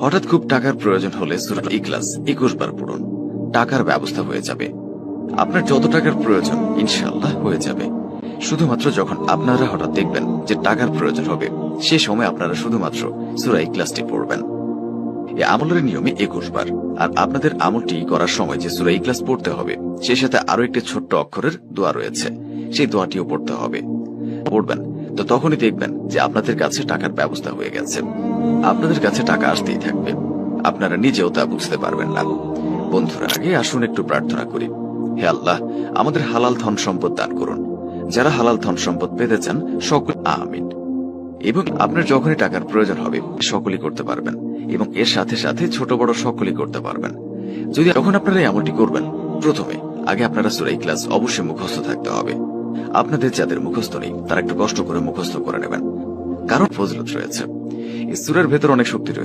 হঠাৎ খুব টাকার প্রয়োজন হলে সূরা ইখলাস 21 বার পড়ুন, টাকার ব্যবস্থা হয়ে যাবে। আপনার যত টাকার প্রয়োজন ইনশাআল্লাহ হয়ে যাবে। শুধুমাত্র যখন আপনারা হঠাৎ দেখবেন যে টাকার প্রয়োজন হবে, সে সময় আপনারা শুধুমাত্র সূরা ইখলাসটি পড়বেন। এই আমলের নিয়মে 21 বার। আর আপনাদের আমলটি করার সময় যে সূরা ইখলাস পড়তে হবে, সেই সাথে আরো একটি ছোট্ট অক্ষরের দোয়া রয়েছে, সেই দোয়াটিও পড়তে হবে। পড়বেন তো তখনই দেখবেন যে আপনাদের কাছে টাকার ব্যবস্থা হয়ে গেছে। আপনাদের কাছে টাকা আসতেই থাকবে, আপনারা নিজেও তা বুঝতে পারবেন না। বন্ধুরা, আগে আসুন একটু প্রার্থনা করি। হে আল্লাহ, আমাদের হালাল ধন সম্পদ দান করুন। যারা হালাল ধন সম্পদ পেতে চান সকল আমিন। এবং আপনার যখনই টাকার প্রয়োজন হবে সকলেই করতে পারবেন, এবং এর সাথে সাথে ছোট বড় সকলেই করতে পারবেন। যদি যখন আপনারা এই আমলটি করবেন, প্রথমে আগে আপনারা সূরা ইখলাস অবশ্যই মুখস্থ থাকতে হবে। আপনাদের যাদের মুখস্থ নেই তারা একটু কষ্ট করে মুখস্থ করে নেবেন, কারণ ফজিলত রয়েছে। এই সূরার ভেতর অনেক শক্তি রয়েছে।